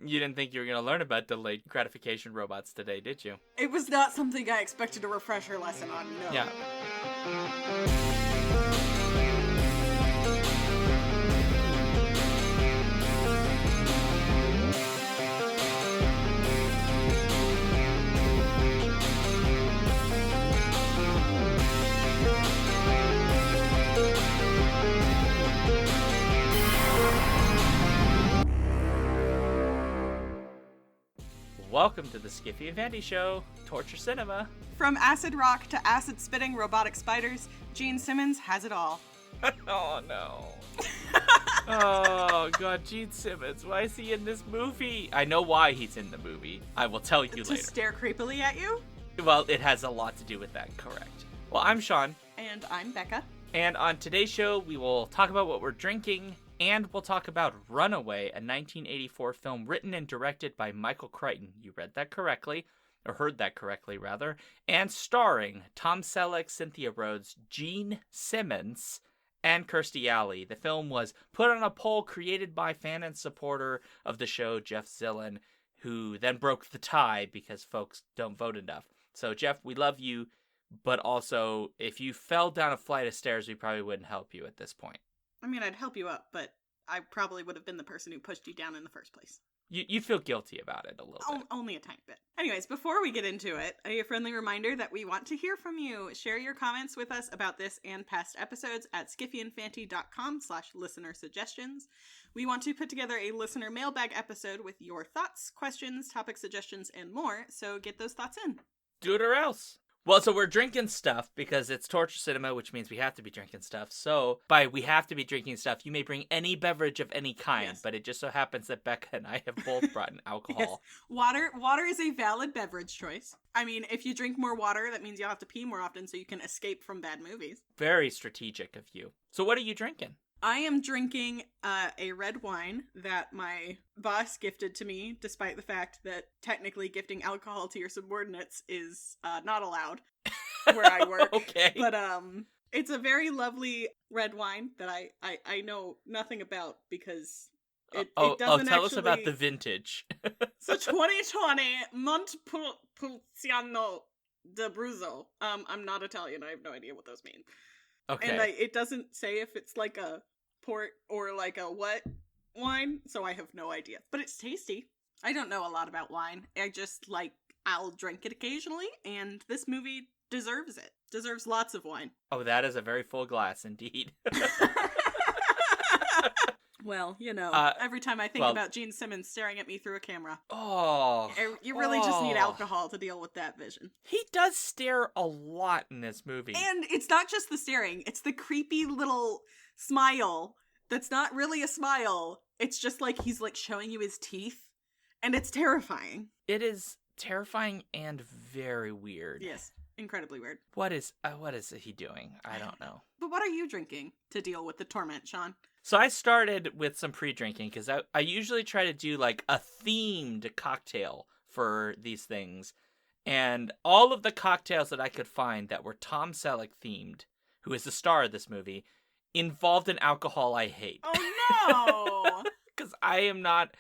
You didn't think you were going to learn about delayed gratification robots today, did you? It was not something I expected a refresher lesson on, no. Yeah. Welcome to the Skiffy and Vandy Show, Torture Cinema. From acid rock to acid-spitting robotic spiders, Gene Simmons has it all. Oh, no. Oh, God, Gene Simmons, why is he in this movie? I know why he's in the movie. I will tell you later. To stare creepily at you? Well, it has a lot to do with that, correct. Well, I'm Sean. And I'm Becca. And on today's show, we will talk about what we're drinking, and we'll talk about Runaway, a 1984 film written and directed by Michael Crichton. You read that correctly, or heard that correctly, rather. And starring Tom Selleck, Cynthia Rhodes, Gene Simmons, and Kirstie Alley. The film was put on a poll created by fan and supporter of the show, Jeff Zillin, who then broke the tie because folks don't vote enough. So, Jeff, we love you, but also, if you fell down a flight of stairs, we probably wouldn't help you at this point. I mean, I'd help you up, but I probably would have been the person who pushed you down in the first place. You feel guilty about it a little bit. Only a tiny bit. Anyways, before we get into it, a friendly reminder that we want to hear from you. Share your comments with us about this and past episodes at skiffyandfanty.com/listener suggestions. We want to put together a listener mailbag episode with your thoughts, questions, topic suggestions, and more, so get those thoughts in. Do it or else. Well, so we're drinking stuff because it's Torture Cinema, which means we have to be drinking stuff. So, by we have to be drinking stuff, you may bring any beverage of any kind, yes. But it just so happens that Becca and I have both brought in alcohol. Yes. Water is a valid beverage choice. I mean, if you drink more water, that means you'll have to pee more often so you can escape from bad movies. Very strategic of you. So what are you drinking? I am drinking a red wine that my boss gifted to me, despite the fact that technically gifting alcohol to your subordinates is not allowed where I work. Okay. But it's a very lovely red wine that I know nothing about because it doesn't tell us about the vintage. So 2020 Montepulciano d'Abruzzo. I'm not Italian. I have no idea what those mean. Okay. And it doesn't say if it's like a port or like a what wine, so I have no idea. But it's tasty. I don't know a lot about wine. I'll drink it occasionally, and this movie deserves it. Deserves lots of wine. Oh, that is a very full glass indeed. Well, you know, every time I think about Gene Simmons staring at me through a camera. You really just need alcohol to deal with that vision. He does stare a lot in this movie. And it's not just the staring, it's the creepy little smile that's not really a smile. It's just like he's like showing you his teeth, and it's terrifying. It is terrifying and very weird. Yes, incredibly weird. What is he doing? I don't know. But what are you drinking to deal with the torment, Sean? So I started with some pre-drinking because I usually try to do like a themed cocktail for these things. And all of the cocktails that I could find that were Tom Selleck themed, who is the star of this movie, involved an alcohol I hate. Oh no! Because I'm not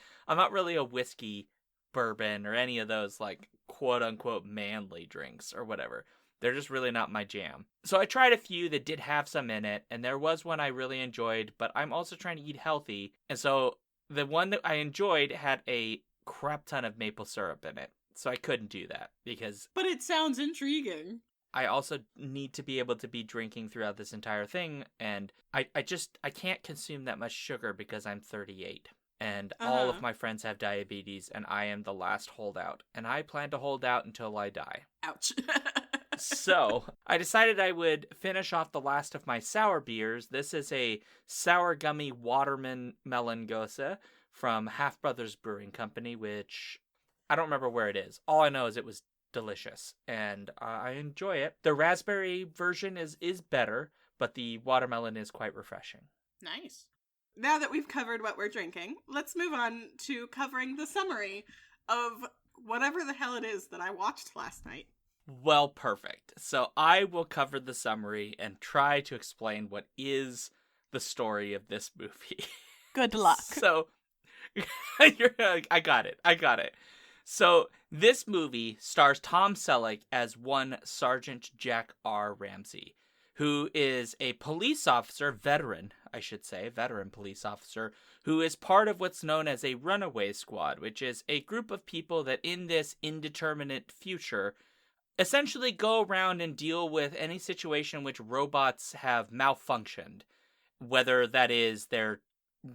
really a whiskey, bourbon, or any of those like quote unquote manly drinks or whatever. They're just really not my jam. So I tried a few that did have some in it, and there was one I really enjoyed, but I'm also trying to eat healthy. And so the one that I enjoyed had a crap ton of maple syrup in it. So I couldn't do that because... But it sounds intriguing. I also need to be able to be drinking throughout this entire thing, and I can't consume that much sugar because I'm 38. And all of my friends have diabetes, and I am the last holdout. And I plan to hold out until I die. Ouch. So, I decided I would finish off the last of my sour beers. This is a sour gummy watermelon gose from Half Brothers Brewing Company, which I don't remember where it is. All I know is it was delicious, and I enjoy it. The raspberry version is better, but the watermelon is quite refreshing. Nice. Now that we've covered what we're drinking, let's move on to covering the summary of whatever the hell it is that I watched last night. Well, perfect. So I will cover the summary and try to explain what is the story of this movie. Good luck. So, I got it. So this movie stars Tom Selleck as one Sergeant Jack R. Ramsey, who is a police officer, veteran police officer, who is part of what's known as a Runaway Squad, which is a group of people that in this indeterminate future essentially go around and deal with any situation in which robots have malfunctioned, whether that is they're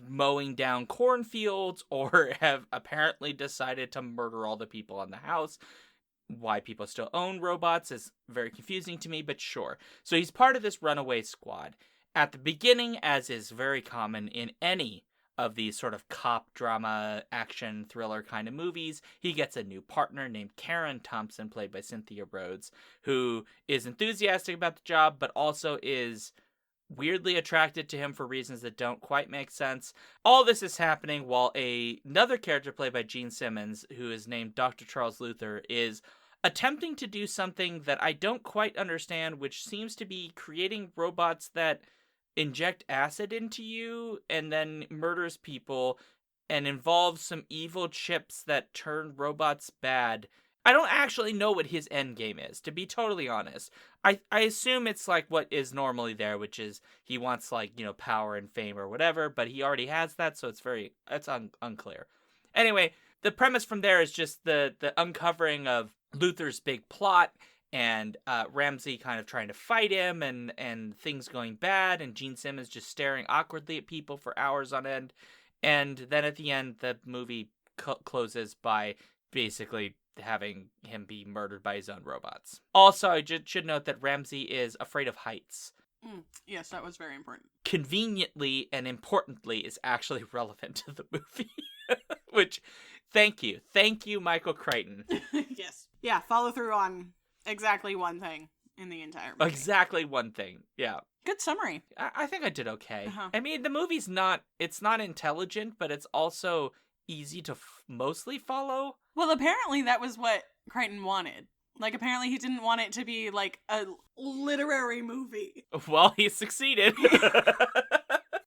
mowing down cornfields or have apparently decided to murder all the people in the house. Why people still own robots is very confusing to me, but sure. So he's part of this Runaway Squad. At the beginning, as is very common in any of these sort of cop drama, action, thriller kind of movies, he gets a new partner named Karen Thompson, played by Cynthia Rhodes, who is enthusiastic about the job, but also is weirdly attracted to him for reasons that don't quite make sense. All this is happening while another character played by Gene Simmons, who is named Dr. Charles Luther, is attempting to do something that I don't quite understand, which seems to be creating robots that inject acid into you and then murders people and involves some evil chips that turn robots bad. I don't actually know what his end game is, to be totally honest. I assume it's like what is normally there, which is he wants power and fame or whatever, but he already has that, so it's unclear. Anyway, the premise from there is just the uncovering of Luther's big plot and Ramsey kind of trying to fight him and things going bad and Gene Simmons just staring awkwardly at people for hours on end. And then at the end, the movie closes by basically having him be murdered by his own robots. Also, I should note that Ramsey is afraid of heights. Yes, that was very important. Conveniently and importantly is actually relevant to the movie. Which, thank you, Michael Crichton. Yes. Yeah, follow through on exactly one thing in the entire movie. Exactly one thing, yeah. Good summary. I think I did okay. Uh-huh. I mean, the movie's it's not intelligent, but it's also easy to mostly follow. Well, apparently that was what Crichton wanted. Like, apparently he didn't want it to be, like, a literary movie. Well, he succeeded.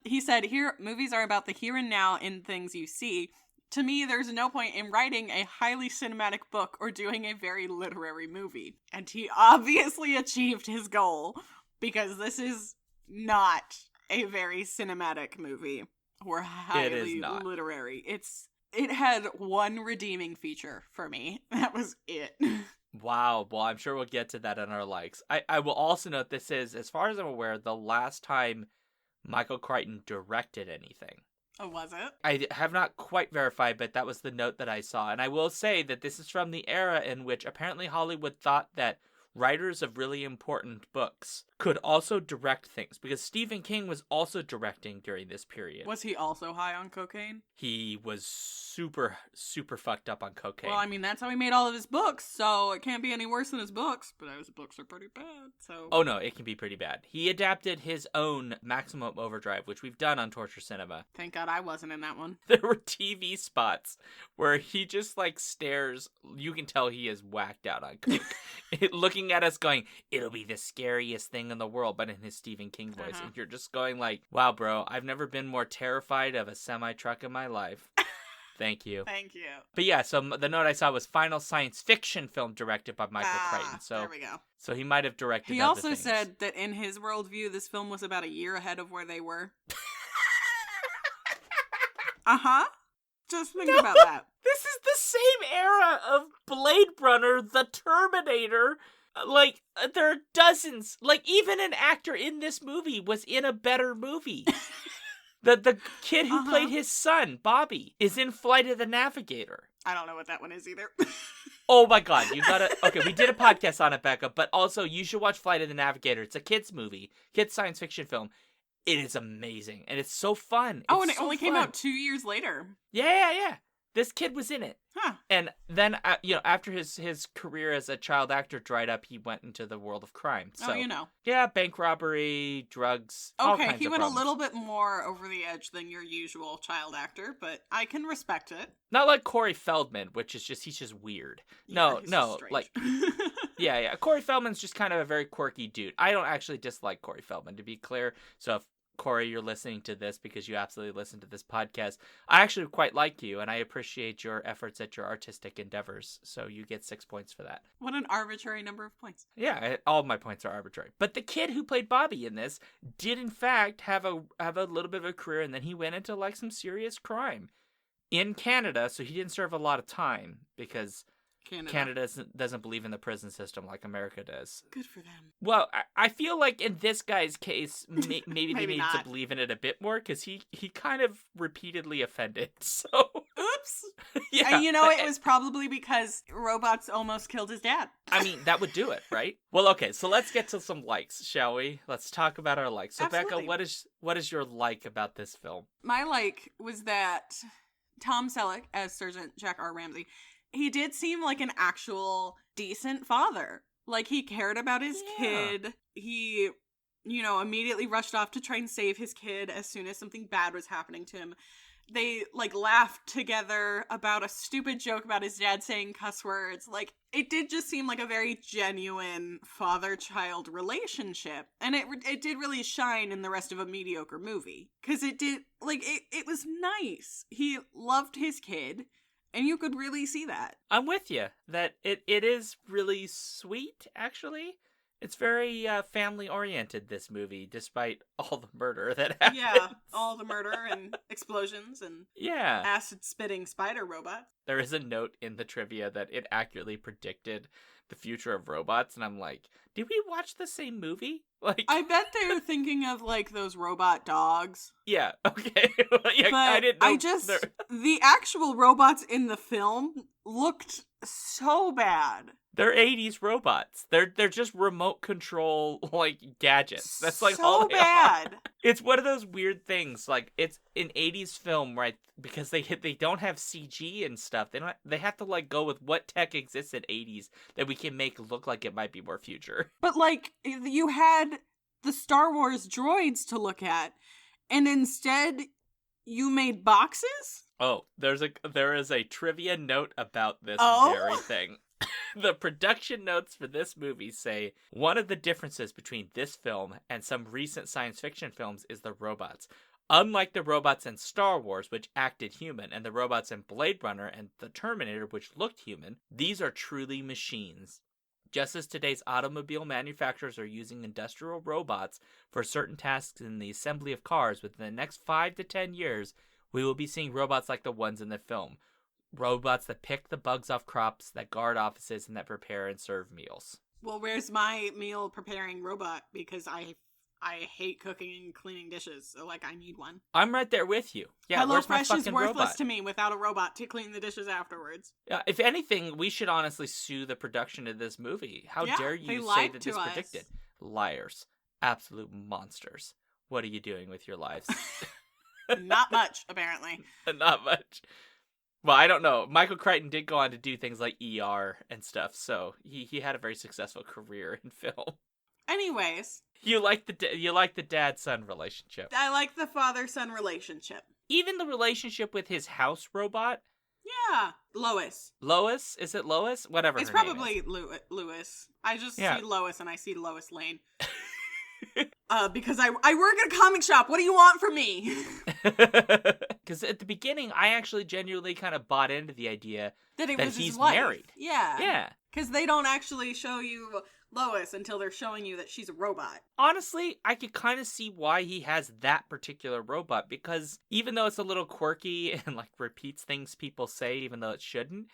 He said, movies are about the here and now in things you see. To me, there's no point in writing a highly cinematic book or doing a very literary movie. And he obviously achieved his goal, because this is not a very cinematic movie or highly literary. It had one redeeming feature for me. That was it. Wow. Well, I'm sure we'll get to that in our likes. I will also note this is, as far as I'm aware, the last time Michael Crichton directed anything. Oh, was it? I have not quite verified, but that was the note that I saw. And I will say that this is from the era in which apparently Hollywood thought that writers of really important books could also direct things, because Stephen King was also directing during this period. Was he also high on cocaine? He was super, super fucked up on cocaine. Well, I mean, that's how he made all of his books, so it can't be any worse than his books, but his books are pretty bad, so... Oh no, it can be pretty bad. He adapted his own Maximum Overdrive, which we've done on Torture Cinema. Thank God I wasn't in that one. There were TV spots where he just, stares. You can tell he is whacked out on coke. Looking at us going, it'll be the scariest thing in the world, but in his Stephen King voice. Uh-huh. And you're just going wow, bro, I've never been more terrified of a semi-truck in my life. Thank you. Thank you. But yeah, so the note I saw was final science fiction film directed by Michael Crichton. So there we go. So he might have directed He other also things. said that in his worldview, this film was about a year ahead of where they were. Uh-huh. Just think about that. This is the same era of Blade Runner, The Terminator. There are dozens. Even an actor in this movie was in a better movie. The kid who played his son, Bobby, is in Flight of the Navigator. I don't know what that one is either. Oh my god, you gotta... Okay, we did a podcast on it, Becca, but also you should watch Flight of the Navigator. It's a kid's movie, kid's science fiction film. It is amazing, and it's so fun. And it only came out 2 years later. Yeah. This kid was in it. Huh. And then, after his career as a child actor dried up, he went into the world of crime. So, yeah, bank robbery, drugs, all kinds he of went problems. a little bit more over the edge than your usual child actor, but I can respect it. Not like Corey Feldman, which is he's just weird. Yeah, he's just strange. Yeah. Corey Feldman's just kind of a very quirky dude. I don't actually dislike Corey Feldman, to be clear. So if Corey, you're listening to this because you absolutely listen to this podcast. I actually quite like you, and I appreciate your efforts at your artistic endeavors. So you get 6 points for that. What an arbitrary number of points. Yeah, all of my points are arbitrary. But the kid who played Bobby in this did, in fact, have a little bit of a career, and then he went into like some serious crime in Canada. So he didn't serve a lot of time because Canada doesn't believe in the prison system like America does. Good for them. Well, I feel like in this guy's case, maybe they Maybe needed to not. believe in it a bit more because he kind of repeatedly offended. So, Oops. yeah. And it was probably because robots almost killed his dad. I mean, that would do it, right? Well, okay, so let's get to some likes, shall we? Let's talk about our likes. So, Absolutely. Becca, what is your like about this film? My like was that Tom Selleck as Sergeant Jack R. Ramsey, he did seem like an actual decent father. Like, he cared about his kid. He, immediately rushed off to try and save his kid as soon as something bad was happening to him. They, laughed together about a stupid joke about his dad saying cuss words. Like, it did just seem like a very genuine father-child relationship. And it did really shine in the rest of a mediocre movie. Because it did, it was nice. He loved his kid. And you could really see that. I'm with you that it is really sweet, actually. It's very family-oriented, this movie, despite all the murder that happens. Yeah, all the murder and explosions and yeah, acid-spitting spider robots. There is a note in the trivia that it accurately predicted the future of robots, and I'm like, did we watch the same movie? I bet they were thinking of, those robot dogs. Yeah, okay. Yeah, but I didn't know. The actual robots in the film looked so bad. They're 80s robots. They're just remote control gadgets. That's so all they bad. Are. It's one of those weird things. It's an 80s film, right? Because they don't have CG and stuff. They have to go with what tech exists in 80s that we can make look like it might be more future. But you had the Star Wars droids to look at, and instead you made boxes? Oh, there is a trivia note about this Oh? very thing. The production notes for this movie say, one of the differences between this film and some recent science fiction films is the robots. Unlike the robots in Star Wars, which acted human, and the robots in Blade Runner and The Terminator, which looked human, these are truly machines. Just as today's automobile manufacturers are using industrial robots for certain tasks in the assembly of cars, within the next 5 to 10 years, we will be seeing robots like the ones in the film. Robots that pick the bugs off crops, that guard offices, and that prepare and serve meals. Well, where's my meal preparing robot? Because I hate cooking and cleaning dishes, so I need one. I'm right there with you. Yeah, where's my HelloFresh fucking is worthless robot? to me without a robot to clean the dishes afterwards. Yeah, if anything, we should honestly sue the production of this movie. How dare they you say lied that to this us. predicted? Liars. Absolute monsters. What are you doing with your lives? Not much, apparently. Not much. Well, I don't know. Michael Crichton did go on to do things like ER and stuff, so he had a very successful career in film. Anyways. You like the dad-son relationship. I like the father-son relationship. Even the relationship with his house robot. Yeah. Lois. Lois? Is it Lois? Whatever It's her name probably is. Lewis. I just Yeah. see Lois and I see Lois Lane. Because I work at a comic shop. What do you want from me? Because at the beginning, I actually genuinely kind of bought into the idea that he's his wife. married. Yeah. Yeah. Because they don't actually show you Lois until they're showing you that she's a robot. Honestly, I could kind of see why he has that particular robot, because even though it's a little quirky and repeats things people say even though it shouldn't,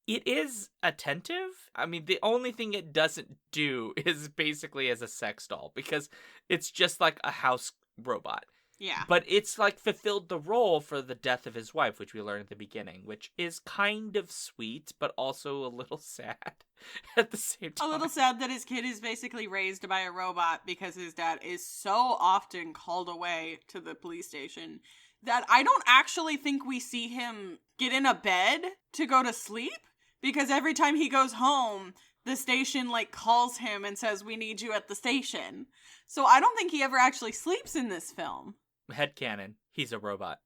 it is attentive. I mean, the only thing it doesn't do is basically as a sex doll, because it's just like a house robot. Yeah. But it's fulfilled the role for the death of his wife, which we learn at the beginning, which is kind of sweet, but also a little sad at the same time. A little sad that his kid is basically raised by a robot because his dad is so often called away to the police station that I don't actually think we see him get in a bed to go to sleep, because every time he goes home, the station calls him and says, "We need you at the station." So I don't think he ever actually sleeps in this film. Headcanon. He's a robot.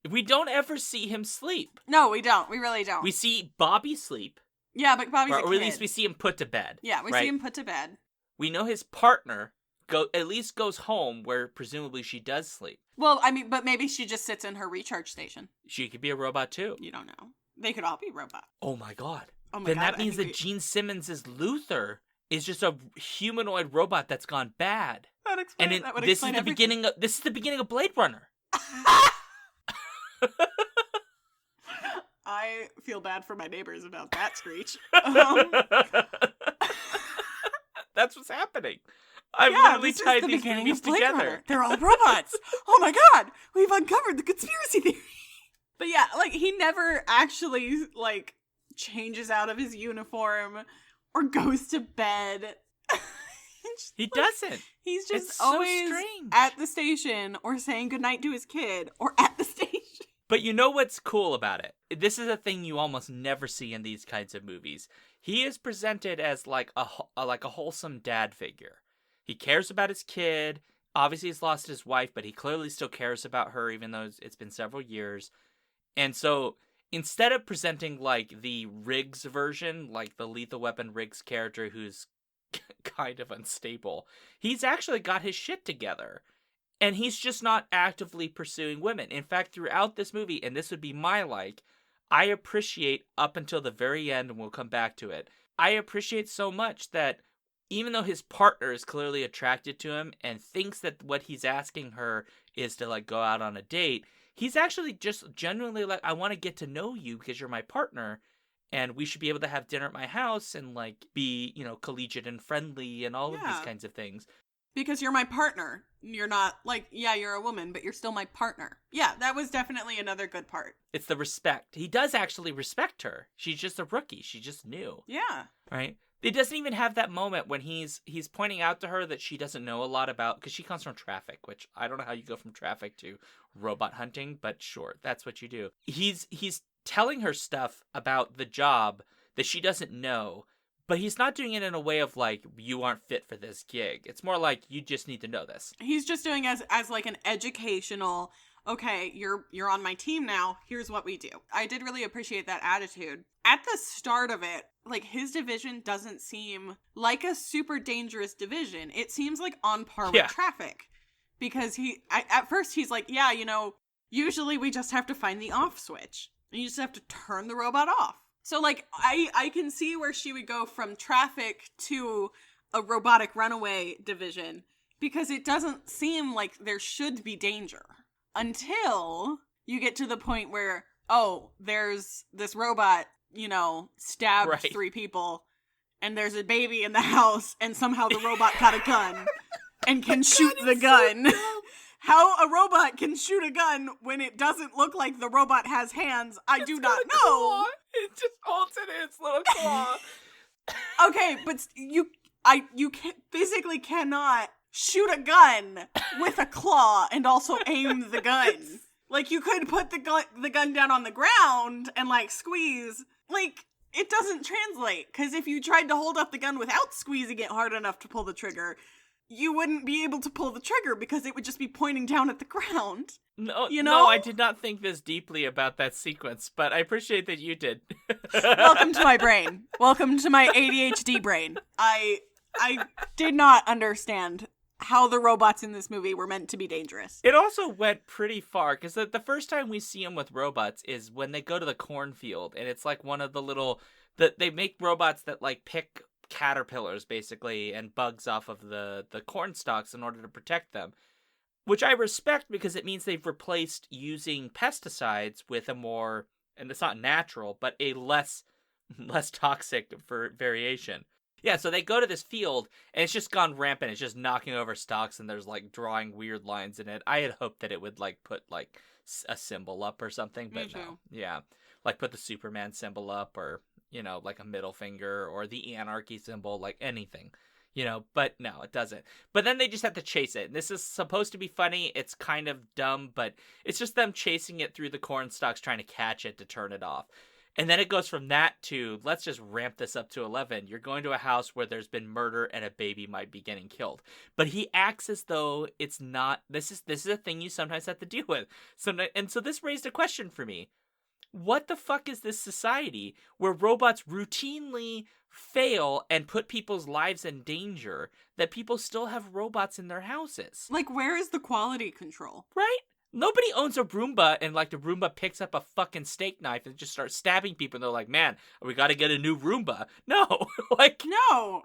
We don't ever see him sleep. No, we don't. We really don't. We see Bobby sleep. Yeah, but Bobby's a kid. Or at least we see him put to bed. Yeah, we right? see him put to bed. We know his partner at least goes home where presumably she does sleep. Well, I mean, but maybe she just sits in her recharge station. She could be a robot too. You don't know. They could all be robots. Oh my god. Oh my then god. that means that Gene Simmons' Luther is just a humanoid robot that's gone bad. This is the beginning of Blade Runner. I feel bad for my neighbors about that screech. That's what's happening. I've literally tied these movies together. Runner. They're all robots. Oh my god, we've uncovered the conspiracy theory. But yeah, like, he never actually, like, changes out of his uniform or goes to bed. He doesn't. He's just it's always so strange. At the station or saying goodnight to his kid or at the station. But you know what's cool about it? This is a thing you almost never see in these kinds of movies. He is presented as like a wholesome dad figure. He cares about his kid. Obviously, he's lost his wife, but he clearly still cares about her, even though it's been several years. And so, instead of presenting like the Riggs version, like the Lethal Weapon Riggs character who's kind of unstable, he's actually got his shit together. And he's just not actively pursuing women. In fact, throughout this movie, and this would be my I appreciate up until the very end, and we'll come back to it, I appreciate so much that even though his partner is clearly attracted to him and thinks that what he's asking her is to like go out on a date, he's actually just genuinely like, I want to get to know you because you're my partner. And we should be able to have dinner at my house and like be, collegiate and friendly and all of these kinds of things. Because you're my partner. You're not, like, yeah, you're a woman, but you're still my partner. Yeah, that was definitely another good part. It's the respect. He does actually respect her. She's just a rookie. She just knew. Yeah. Right? It doesn't even have that moment when he's pointing out to her that she doesn't know a lot about, because she comes from traffic, which I don't know how you go from traffic to robot hunting, but sure, that's what you do. He's telling her stuff about the job that she doesn't know, but he's not doing it in a way of like, you aren't fit for this gig. It's more like, you just need to know this. He's just doing as like an educational, okay, you're on my team now, here's what we do. I did really appreciate that attitude. At the start of it, like, his division doesn't seem like a super dangerous division. It seems like on par with traffic. Because at first he's like, yeah, usually we just have to find the off switch. And you just have to turn the robot off. So, like, I can see where she would go from traffic to a robotic runaway division, because it doesn't seem like there should be danger until you get to the point where, oh, there's this robot, stabbed 3 people, and there's a baby in the house, and somehow the robot got a gun and can shoot the gun. How a robot can shoot a gun when it doesn't look like the robot has hands, I do not know. It just holds it in its little claw. Okay, but you physically cannot shoot a gun with a claw and also aim the gun. Like, you could put the gun down on the ground and, like, squeeze. Like, it doesn't translate, because if you tried to hold up the gun without squeezing it hard enough to pull the trigger, you wouldn't be able to pull the trigger because it would just be pointing down at the ground. No, no, I did not think this deeply about that sequence, but I appreciate that you did. Welcome to my brain. Welcome to my ADHD brain. I did not understand how the robots in this movie were meant to be dangerous. It also went pretty far, because the first time we see them with robots is when they go to the cornfield, and it's like one of the little... They make robots that, like, pick caterpillars, basically, and bugs off of the corn stalks in order to protect them. Which I respect, because it means they've replaced using pesticides with a more, and it's not natural, but a less toxic for variation. Yeah, so they go to this field, and it's just gone rampant. It's just knocking over stalks, and there's, like, drawing weird lines in it. I had hoped that it would, like, put, like, a symbol up or something, but no. Yeah, like, put the Superman symbol up, or, like a middle finger, or the anarchy symbol, like, anything. But no, it doesn't. But then they just have to chase it. And this is supposed to be funny. It's kind of dumb, but it's just them chasing it through the corn stalks, trying to catch it to turn it off. And then it goes from that to, let's just ramp this up to 11. You're going to a house where there's been murder and a baby might be getting killed. But he acts as though it's not, this is a thing you sometimes have to deal with. And so this raised a question for me. What the fuck is this society where robots routinely fail and put people's lives in danger that people still have robots in their houses. Like, where is the quality control? Right? Nobody owns a Roomba and, like, the Roomba picks up a fucking steak knife and just starts stabbing people and they're like, man, we gotta get a new Roomba. No. Like...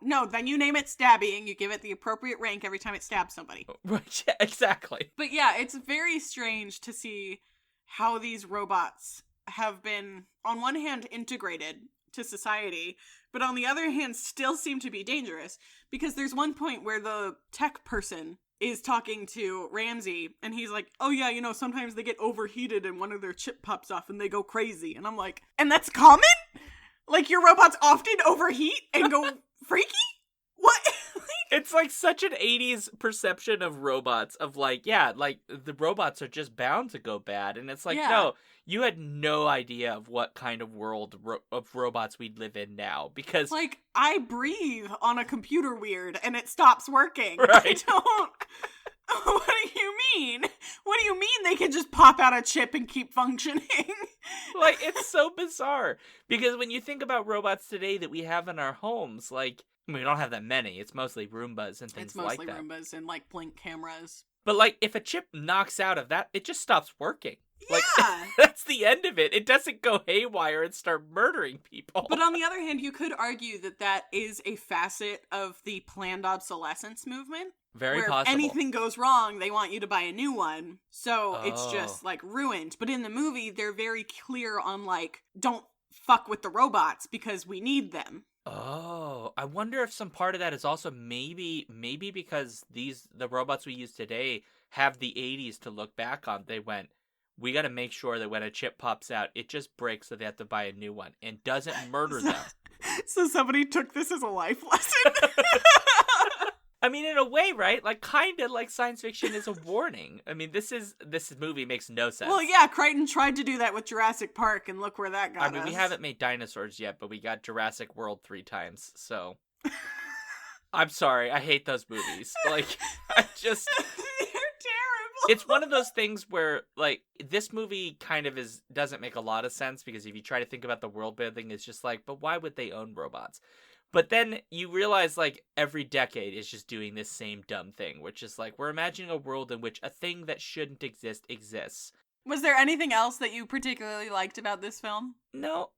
No, then you name it Stabby and you give it the appropriate rank every time it stabs somebody. Right, yeah, exactly. But yeah, it's very strange to see how these robots have been, on one hand, integrated to society, but on the other hand, still seem to be dangerous. Because there's one point where the tech person is talking to Ramsey, and he's like, oh yeah, you know, sometimes they get overheated and one of their chip pops off and they go crazy. And I'm like, and that's common? Like, your robots often overheat and go freaky? What? It's like such an 80s perception of robots, of like, yeah, like the robots are just bound to go bad. And it's like, no, you had no idea of what kind of world of robots we'd live in now. Because, like, I breathe on a computer weird and it stops working. Right. I don't... What do you mean? What do you mean they can just pop out a chip and keep functioning? Like, it's so bizarre. Because when you think about robots today that we have in our homes, like, we don't have that many. It's mostly Roombas and things like that. It's mostly Roombas and, like, Blink cameras. But, like, if a chip knocks out of that, it just stops working. Like, yeah! That's the end of it. It doesn't go haywire and start murdering people. But on the other hand, you could argue that that is a facet of the planned obsolescence movement. Very where possible. If anything goes wrong, they want you to buy a new one. So it's just, like, ruined. But in the movie, they're very clear on, like, don't fuck with the robots because we need them. Oh, I wonder if some part of that is also maybe because the robots we use today have the 80s to look back on. They went, we got to make sure that when a chip pops out, it just breaks so they have to buy a new one and doesn't murder them. So somebody took this as a life lesson? I mean, in a way, right? Like, kind of like science fiction is a warning. I mean, this movie makes no sense. Well, yeah, Crichton tried to do that with Jurassic Park, and look where that got us. I mean, we haven't made dinosaurs yet, but we got Jurassic World 3 times, so... I'm sorry, I hate those movies. Like, I just... They're terrible. It's one of those things where, like, this movie kind of doesn't make a lot of sense, because if you try to think about the world building, it's just like, but why would they own robots? But then you realize, like, every decade is just doing this same dumb thing, which is like, we're imagining a world in which a thing that shouldn't exist exists. Was there anything else that you particularly liked about this film? No.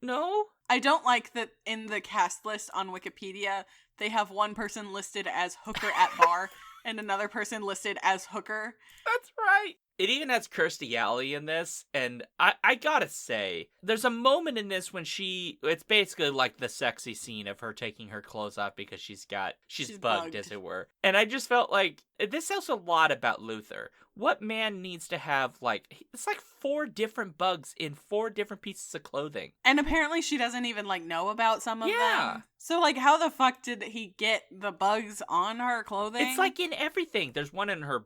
I don't like that in the cast list on Wikipedia, they have one person listed as hooker at bar and another person listed as hooker. That's right. It even has Kirstie Alley in this, and I gotta say, there's a moment in this when it's basically like the sexy scene of her taking her clothes off because she's bugged, as it were. And I just felt like, this tells a lot about Luther. What man needs to have, like, it's like 4 different bugs in 4 different pieces of clothing. And apparently she doesn't even, like, know about some of them. So, like, how the fuck did he get the bugs on her clothing? It's like in everything. There's one in her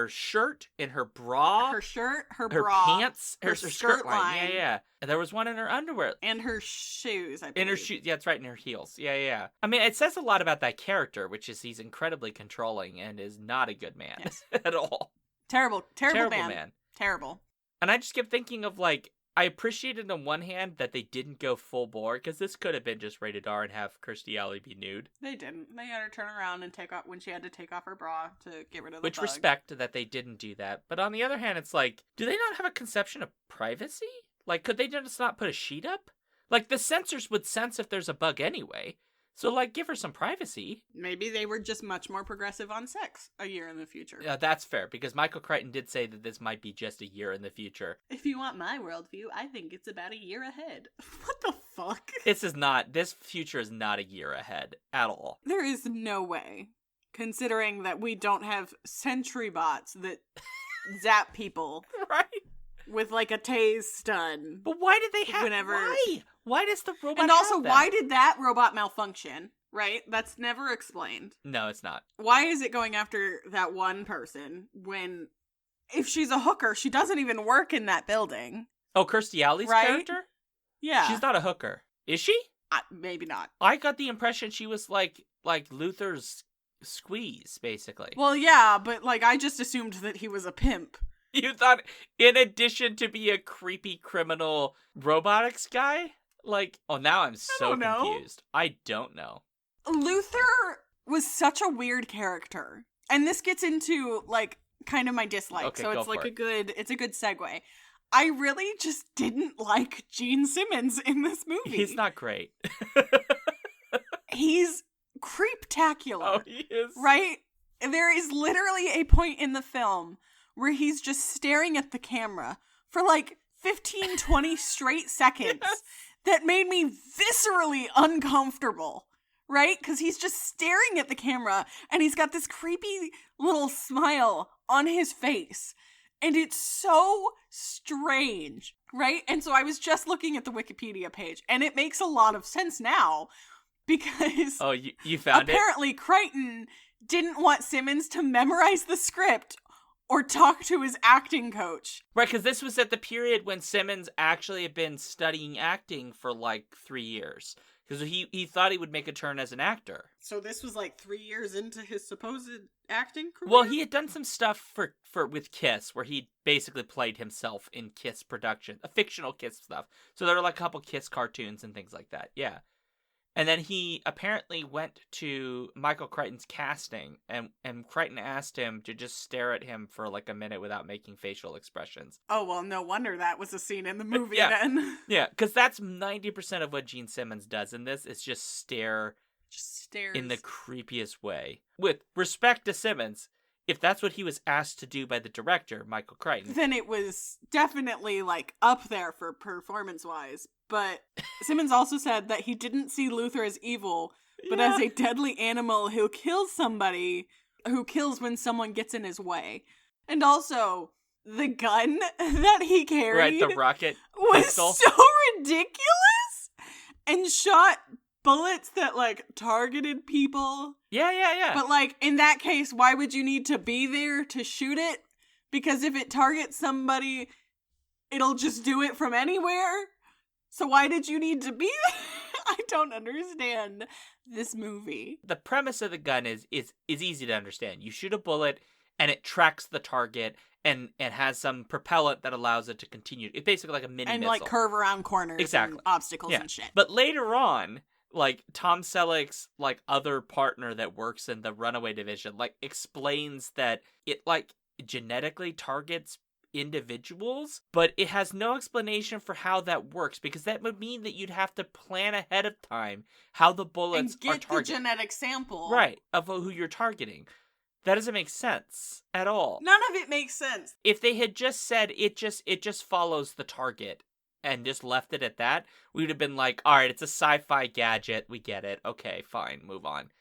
shirt, in her bra. Her shirt, her bra. Her pants. Her skirt line. Yeah. And there was one in her underwear. And her shoes, I believe. In her shoes. Yeah, that's right, in her heels. Yeah. I mean, it says a lot about that character, which is he's incredibly controlling and is not a good man at all. Terrible man. Terrible. And I just kept thinking of, like, I appreciated on one hand that they didn't go full bore, because this could have been just rated R and have Kirstie Alley be nude. They didn't. They had her turn around and take off when she had to take off her bra to get rid of the Which bug. respect that they didn't do that. But on the other hand, it's like, do they not have a conception of privacy? Like, could they just not put a sheet up? Like, the sensors would sense if there's a bug anyway. So, like, give her some privacy. Maybe they were just much more progressive on sex a year in the future. Yeah, that's fair, because Michael Crichton did say that this might be just a year in the future. If you want my worldview, I think it's about a year ahead. What the fuck? This future is not a year ahead at all. There is no way, considering that we don't have sentry bots that zap people. Right? With, like, a tase stun. But why did they have... Why does the robot And also, have that? why did that robot malfunction? Right? That's never explained. No, it's not. Why is it going after that one person when, if she's a hooker, she doesn't even work in that building? Oh, Kirstie Alley's character? Yeah. She's not a hooker. Is she? Maybe not. I got the impression she was like Luther's squeeze, basically. Well, yeah, but, like, I just assumed that he was a pimp. You thought, in addition to be a creepy criminal robotics guy? Like, oh, now I'm so don't know. confused. I don't know. Luther was such a weird character. And this gets into, like, kind of my dislike. Okay, so go it's like for it. it's a good segue. I really just didn't like Gene Simmons in this movie. He's not great. He's creeptacular. Oh, he is. Right? There is literally a point in the film where he's just staring at the camera for like 15, 20 straight seconds that made me viscerally uncomfortable. Right? Because he's just staring at the camera and he's got this creepy little smile on his face. And it's so strange. Right? And so I was just looking at the Wikipedia page and it makes a lot of sense now because Oh, you found apparently Crichton didn't want Simmons to memorize the script or talk to his acting coach. Right, because this was at the period when Simmons actually had been studying acting for like 3 years. Because he thought he would make a turn as an actor. So this was like 3 years into his supposed acting career? Well, he had done some stuff for with Kiss, where he basically played himself in Kiss production, a fictional Kiss stuff. So there were like a couple Kiss cartoons and things like that, yeah. And then he apparently went to Michael Crichton's casting, and Crichton asked him to just stare at him for like a minute without making facial expressions. Oh, well, no wonder that was a scene in the movie Yeah. then. Yeah, because that's 90% of what Gene Simmons does in this, is just stare Just stares. in the creepiest way. With respect to Simmons, if that's what he was asked to do by the director, Michael Crichton. Then it was definitely like up there for performance-wise. But Simmons also said that he didn't see Luther as evil, but as a deadly animal who kills somebody, who kills when someone gets in his way. And also, the gun that he carried Right, the rocket was pistol. so ridiculous and shot bullets that, like, targeted people. Yeah. But, like, in that case, why would you need to be there to shoot it? Because if it targets somebody, it'll just do it from anywhere. So why did you need to be there? I don't understand this movie. The premise of the gun is easy to understand. You shoot a bullet, and it tracks the target, and has some propellant that allows it to continue. It's basically like a mini missile. Like, curve around corners Exactly. and obstacles and shit. But later on, like, Tom Selleck's, like, other partner that works in the Runaway division, like, explains that it, like, genetically targets individuals, but it has no explanation for how that works, because that would mean that you'd have to plan ahead of time how the bullets and get are targeted. the genetic sample. Right, of who you're targeting. That doesn't make sense at all. None of it makes sense. If they had just said it just follows the target and just left it at that, we would have been like, all right, it's a sci-fi gadget, we get it, okay, fine, move on.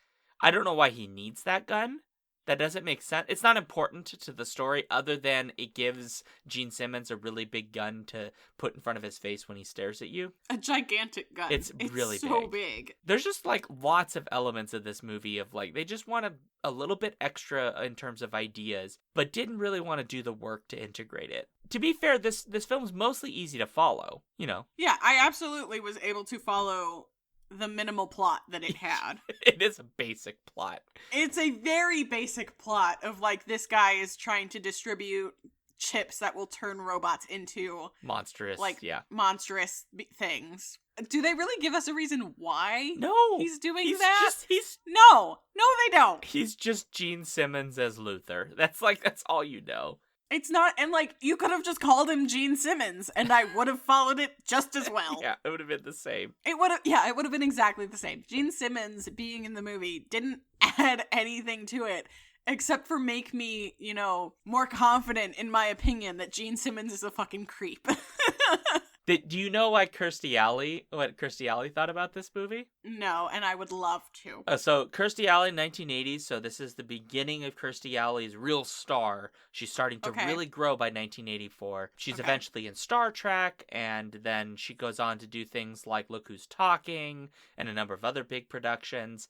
I don't know why he needs that gun. That doesn't make sense. It's not important to the story, other than it gives Gene Simmons a really big gun to put in front of his face when he stares at you. A gigantic gun. It's really so big. There's just, like, lots of elements of this movie of, like, they just want a little bit extra in terms of ideas, but didn't really want to do the work to integrate it. To be fair, this film's mostly easy to follow, you know. Yeah, I absolutely was able to follow the minimal plot that it had. It is a basic plot. It's a very basic plot of, like, this guy is trying to distribute chips that will turn robots into Monstrous, monstrous things. Do they really give us a reason why No, he's doing that? He's No, they don't. He's just Gene Simmons as Luther. That's all you know. It's not, and, like, you could have just called him Gene Simmons, and I would have followed it just as well. Yeah, it would have been the same. It would have been exactly the same. Gene Simmons being in the movie didn't add anything to it, except for make me, more confident in my opinion that Gene Simmons is a fucking creep. Do you know what Kirstie Alley thought about this movie? No, and I would love to. So Kirstie Alley, 1980s, so this is the beginning of Kirstie Alley's real star. She's starting to really grow by 1984. She's eventually in Star Trek, and then she goes on to do things like Look Who's Talking, and a number of other big productions.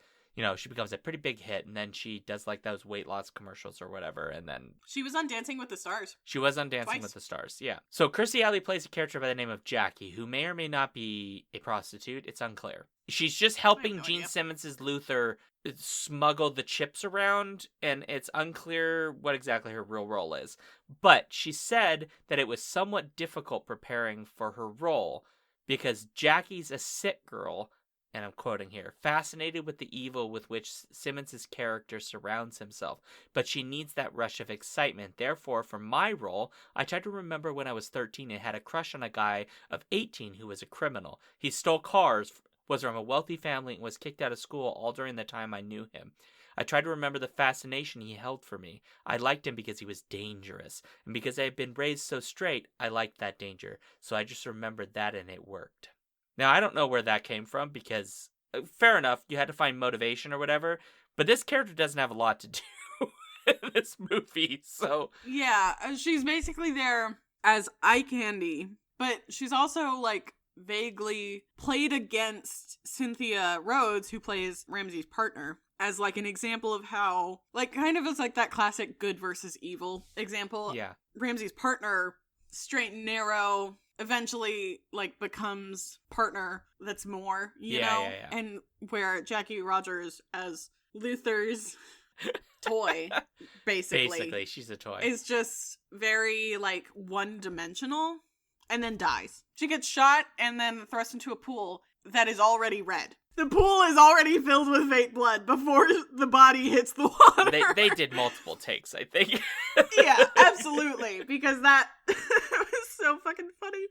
She becomes a pretty big hit, and then she does, like, those weight loss commercials or whatever, and then... She was on Dancing with the Stars. She was on Dancing with the Stars, yeah. So Kirstie Alley plays a character by the name of Jackie, who may or may not be a prostitute. It's unclear. She's just helping Gene Simmons' Luther smuggle the chips around, and it's unclear what exactly her real role is. But she said that it was somewhat difficult preparing for her role, because Jackie's a sick girl, and I'm quoting here, fascinated with the evil with which Simmons' character surrounds himself, but she needs that rush of excitement. Therefore, for my role, I tried to remember when I was 13 and had a crush on a guy of 18 who was a criminal. He stole cars, was from a wealthy family, and was kicked out of school all during the time I knew him. I tried to remember the fascination he held for me. I liked him because he was dangerous, and because I had been raised so straight, I liked that danger. So I just remembered that, and it worked. Now, I don't know where that came from, because, fair enough, you had to find motivation or whatever, but this character doesn't have a lot to do in this movie, so... Yeah, she's basically there as eye candy, but she's also, like, vaguely played against Cynthia Rhodes, who plays Ramsey's partner, as, like, an example of how, like, kind of as, like, that classic good versus evil example. Yeah. Ramsey's partner, straight and narrow, eventually, like, becomes partner that's more, you know? Yeah. And where Jackie Rogers as Luther's toy, basically, she's a toy. is just very, like, one-dimensional, and then dies. She gets shot and then thrust into a pool that is already red. The pool is already filled with fake blood before the body hits the water. They did multiple takes, I think. Yeah, absolutely. Because that was so fucking funny.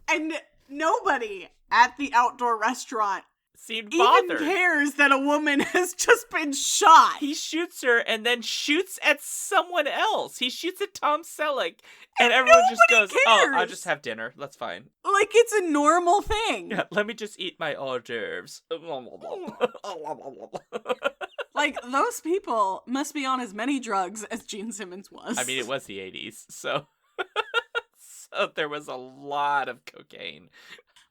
And nobody at the outdoor restaurant seemed bothered. Even cares that a woman has just been shot. He shoots her and then shoots at someone else. He shoots at Tom Selleck. And everyone just goes, cares. Oh, I'll just have dinner. That's fine. Like, it's a normal thing. Yeah, let me just eat my hors d'oeuvres. Like, those people must be on as many drugs as Gene Simmons was. I mean, it was the 80s, so... so there was a lot of cocaine.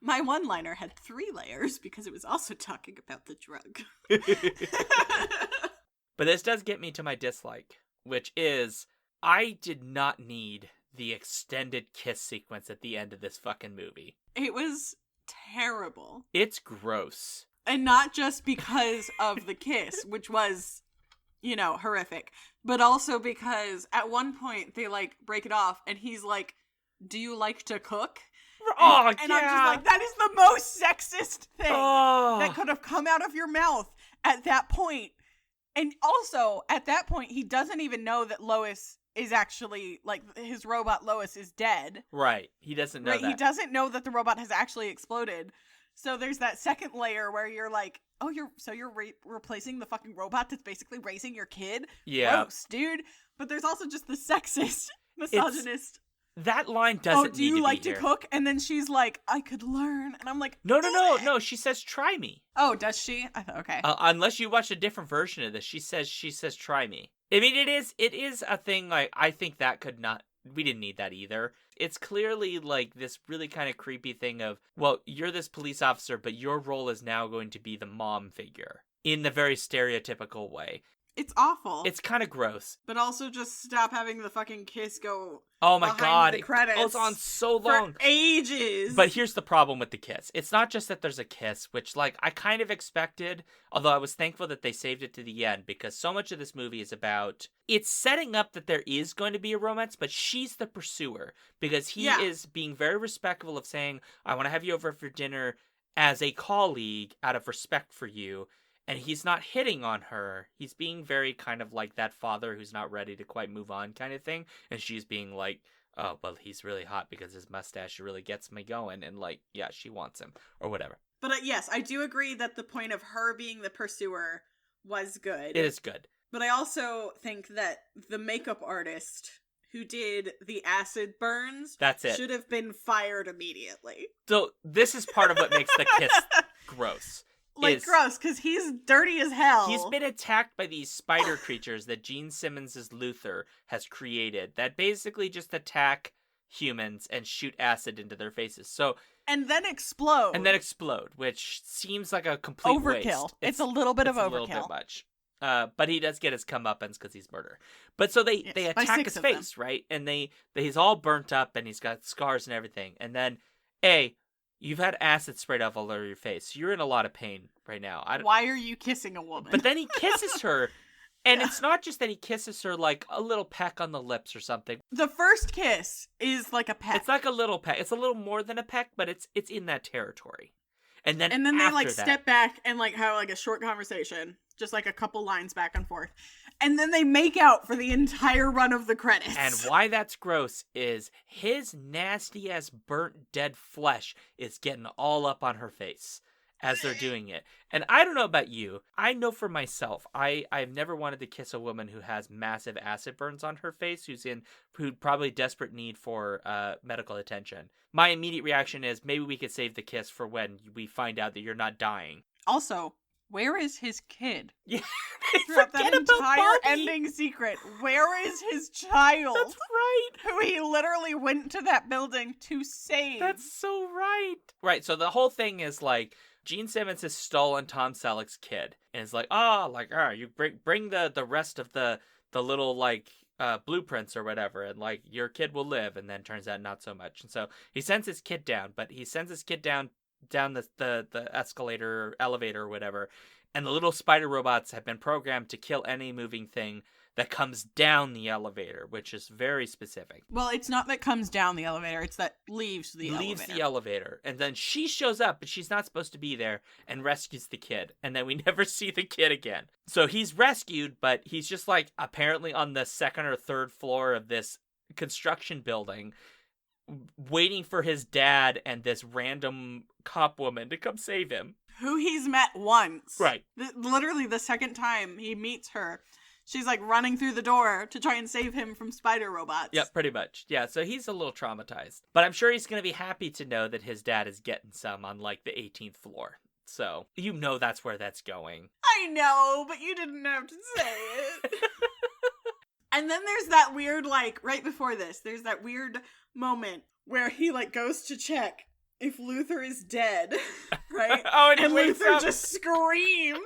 My one-liner had 3 layers because it was also talking about the drug. But this does get me to my dislike, which is I did not need the extended kiss sequence at the end of this fucking movie. It was terrible. It's gross. And not just because of the kiss, which was, you know, horrific, but also because at one point they, like, break it off and he's like, do you like to cook? And I'm just like, that is the most sexist thing that could have come out of your mouth at that point. And also, at that point, he doesn't even know that Lois is actually, like, his robot Lois is dead. Right. He doesn't know that. He doesn't know that the robot has actually exploded. So there's that second layer where you're like, oh, you're replacing the fucking robot that's basically raising your kid? Yeah. Gross, dude. But there's also just the sexist, misogynist. That line doesn't need to be here. Oh, do you like to cook? And then she's like, I could learn. And I'm like, No. She says, try me. Oh, does she? I thought, okay. Unless you watch a different version of this, she says, try me. I mean, it is a thing, like, I think that could not, we didn't need that either. It's clearly, like, this really kind of creepy thing of, well, you're this police officer, but your role is now going to be the mom figure. In the very stereotypical way. It's awful. It's kind of gross. But also just stop having the fucking kiss go oh my god, the credits. It goes on so long. For ages. But here's the problem with the kiss. It's not just that there's a kiss, which, like, I kind of expected, although I was thankful that they saved it to the end, because so much of this movie is about, it's setting up that there is going to be a romance, but she's the pursuer, because he is being very respectful of saying, I want to have you over for dinner as a colleague out of respect for you. And he's not hitting on her. He's being very kind of like that father who's not ready to quite move on kind of thing. And she's being like, oh, well, he's really hot because his mustache really gets me going. And, like, yeah, she wants him or whatever. But yes, I do agree that the point of her being the pursuer was good. It is good. But I also think that the makeup artist who did the acid burns should have been fired immediately. So this is part of what makes the kiss gross. Like, gross, because he's dirty as hell. He's been attacked by these spider creatures that Gene Simmons' Luther has created that basically just attack humans and shoot acid into their faces. So And then explode. Which seems like a complete overkill. waste. It's a little bit of overkill. A little bit much. But he does get his comeuppance because he's murder. But so they attack his face, right? And he's all burnt up and he's got scars and everything. And then, you've had acid sprayed off all over your face. You're in a lot of pain right now. Why are you kissing a woman? But then he kisses her, And it's not just that he kisses her like a little peck on the lips or something. The first kiss is like a peck. It's like a little peck. It's a little more than a peck, but it's in that territory. And then they like that, step back and like have like a short conversation, just like a couple lines back and forth. And then they make out for the entire run of the credits. And why that's gross is his nasty ass burnt dead flesh is getting all up on her face as they're doing it. And I don't know about you. I know for myself, I've never wanted to kiss a woman who has massive acid burns on her face, who's probably desperate need for medical attention. My immediate reaction is maybe we could save the kiss for when we find out that you're not dying. Also, where is his kid? Yeah, throughout that entire ending secret, where is his child? That's right. Who he literally went to that building to save. That's so right. Right, so the whole thing is like, Gene Simmons has stolen Tom Selleck's kid, and it's like, you bring the rest of the little like blueprints or whatever, and like your kid will live. And then turns out not so much. And so he sends his kid down, but he sends his kid down the escalator or elevator or whatever, and the little spider robots have been programmed to kill any moving thing that comes down the elevator, which is very specific. Well, it's not that comes down the elevator, it's that leaves the elevator. And then she shows up, but she's not supposed to be there, and rescues the kid. And then we never see the kid again. So he's rescued, but he's just like apparently on the second or third floor of this construction building, waiting for his dad and this random cop woman to come save him. Who he's met once. Right. Literally the second time he meets her, she's like running through the door to try and save him from spider robots. Yep, pretty much. Yeah, so he's a little traumatized. But I'm sure he's going to be happy to know that his dad is getting some on like the 18th floor. So you know that's where that's going. I know, but you didn't have to say it. And then there's that weird, like, right before this, there's that weird moment where he like goes to check if Luther is dead, right? and Luther up. just screams.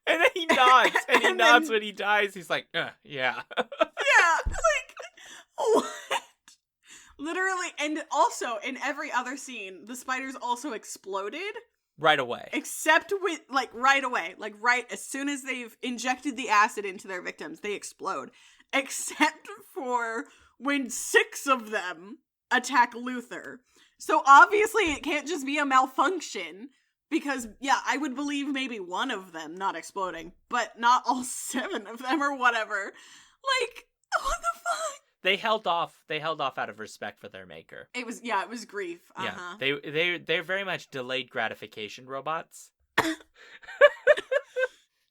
And then he nods, and he nods when he dies. He's like, yeah. Yeah, like, what? Literally, and also, in every other scene, the spiders also exploded. Right away. Except with, like, right away. Like, right as soon as they've injected the acid into their victims, they explode. Except for when 6 of them attack Luther. So obviously it can't just be a malfunction. Because, yeah, I would believe maybe one of them not exploding, but not all 7 of them or whatever. Like, what the fuck? They held off out of respect for their maker. It was grief. Uh-huh. Yeah, they're very much delayed gratification robots.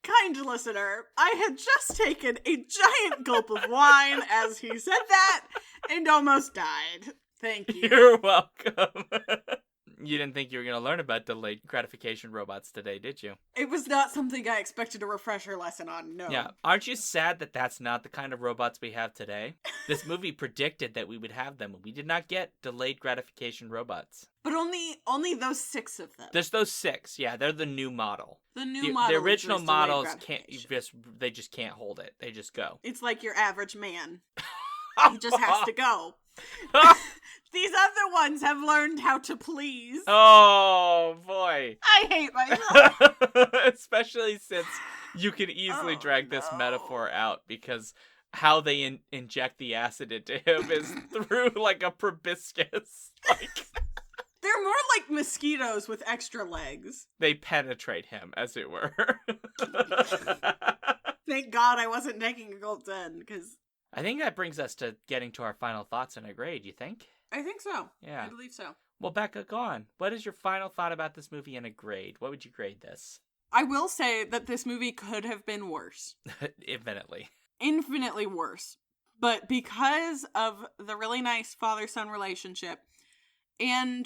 Kind listener, I had just taken a giant gulp of wine as he said that and almost died. Thank you. You're welcome. You didn't think you were going to learn about delayed gratification robots today, did you? It was not something I expected a refresher lesson on, no. Yeah. Aren't you sad that that's not the kind of robots we have today? This movie predicted that we would have them. We did not get delayed gratification robots. But only those 6 of them. There's those 6. Yeah, they're the new model. The original models they just can't hold it. They just go. It's like your average man. He just has to go. These other ones have learned how to please. Oh, boy. I hate myself. Especially since you can easily drag this metaphor out, because how they inject the acid into him is through, like, a proboscis. Like, they're more like mosquitoes with extra legs. They penetrate him, as it were. Thank God I wasn't taking a gold 10, because... I think that brings us to getting to our final thoughts and a grade, you think? I think so. Yeah. I believe so. Well, Becca, go on. What is your final thought about this movie and a grade? What would you grade this? I will say that this movie could have been worse. Infinitely worse. But because of the really nice father-son relationship and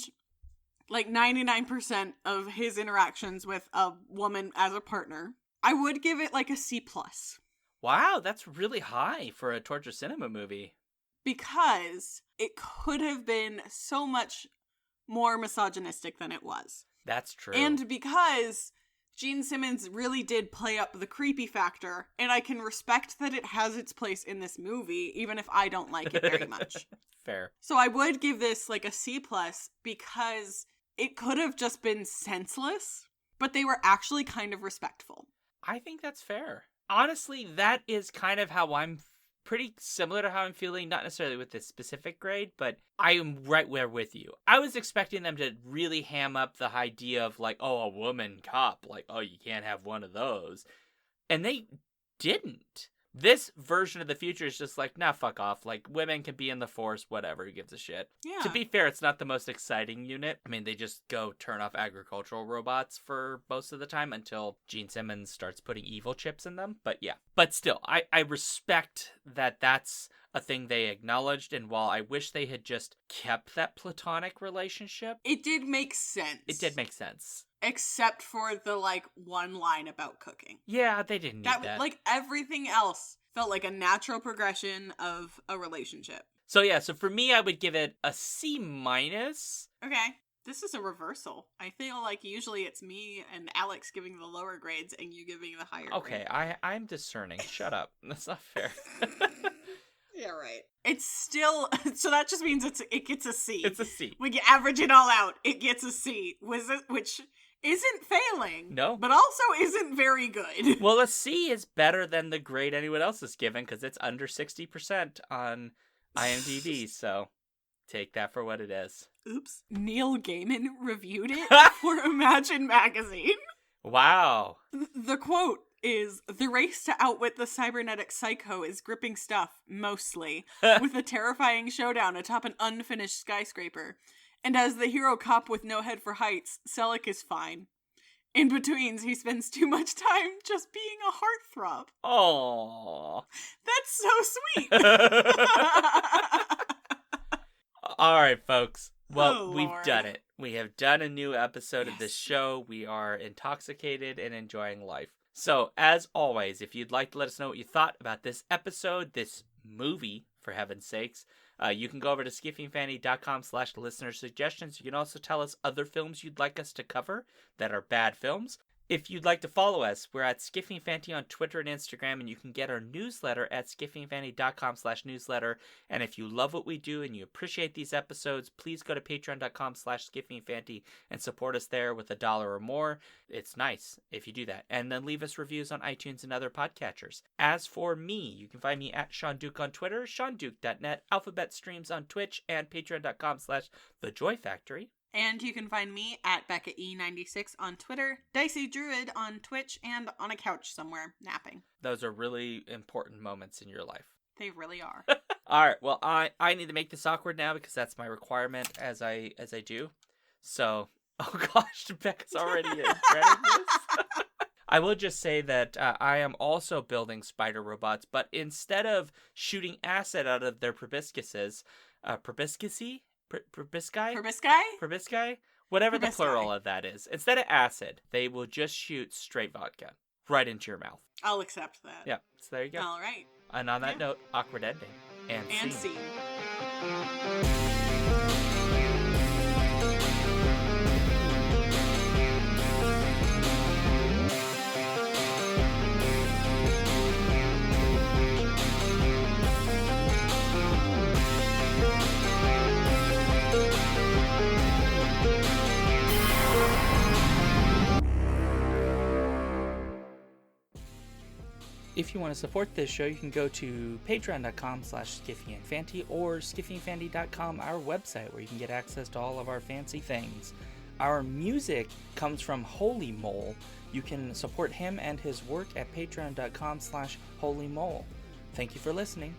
like 99% of his interactions with a woman as a partner, I would give it like a C+. Wow, that's really high for a torture cinema movie. Because it could have been so much more misogynistic than it was. That's true. And because Gene Simmons really did play up the creepy factor, and I can respect that it has its place in this movie, even if I don't like it very much. Fair. So I would give this like a C+, because it could have just been senseless, but they were actually kind of respectful. I think that's fair. honestly, that is kind of how I'm pretty similar to how I'm feeling, not necessarily with this specific grade, but I am right where with you. I was expecting them to really ham up the idea of like, oh, a woman cop, like, oh, you can't have one of those. And they didn't. This version of the future is just like, nah, fuck off. Like, women can be in the force, whatever, who gives a shit. Yeah. To be fair, it's not the most exciting unit. I mean, they just go turn off agricultural robots for most of the time until Gene Simmons starts putting evil chips in them. But yeah. But still, I respect that that's a thing they acknowledged, and while I wish they had just kept that platonic relationship, It did make sense. it did make sense. Except for the, like, one line about cooking. Yeah, they didn't need that. Like, everything else felt like a natural progression of a relationship. So yeah, so for me, I would give it a C-. Okay. This is a reversal. I feel like usually it's me and Alex giving the lower grades and you giving the higher Okay, grade. I'm discerning. Shut up. That's not fair. Yeah, right. It's still, so that just means it gets a C. It's a C. We average it all out, it gets a C, which isn't failing. No. But also isn't very good. Well, a C is better than the grade anyone else is given because it's under 60% on IMDb, so take that for what it is. Oops. Neil Gaiman reviewed it for Imagine Magazine. Wow. The quote is, "The race to outwit the cybernetic psycho is gripping stuff, mostly, with a terrifying showdown atop an unfinished skyscraper. And as the hero cop with no head for heights, Selleck is fine. In betweens, he spends too much time just being a heartthrob." Aww. That's so sweet. All right, folks. Well, Oh, we've Lord. done it. We have done a new episode of this Yes. show. We are intoxicated and enjoying life. So, as always, if you'd like to let us know what you thought about this episode, this movie, for heaven's sakes, you can go over to skiffyandfanny.com/listener suggestions. You can also tell us other films you'd like us to cover that are bad films. If you'd like to follow us, we're at Skiffy and Fanty on Twitter and Instagram, and you can get our newsletter at skiffyandfanty.com/newsletter. And if you love what we do and you appreciate these episodes, please go to patreon.com/skiffyandfanty and support us there with $1 or more. It's nice if you do that. And then leave us reviews on iTunes and other podcatchers. As for me, you can find me at Sean Duke on Twitter, SeanDuke.net, Alphabet Streams on Twitch, and patreon.com/thejoyfactory. And you can find me at BeccaE96 on Twitter, Dicey Druid on Twitch, and on a couch somewhere, napping. Those are really important moments in your life. They really are. All right, well, I need to make this awkward now because that's my requirement as I do. So, oh gosh, Becca's already dreading this. I will just say that I am also building spider robots, but instead of shooting acid out of their proboscises, proboscis? Probosci? Whatever the Probosci. plural of that is. Instead of acid, they will just shoot straight vodka right into your mouth. I'll accept that. Yeah, so there you go. All right. And on that Yeah. note, awkward ending. And scene. Scene. If you want to support this show, you can go to patreon.com/skiffyandfanty or skiffyandfanty.com, our website, where you can get access to all of our fancy things. Our music comes from Holy Mole. You can support him and his work at patreon.com/holymole. Thank you for listening.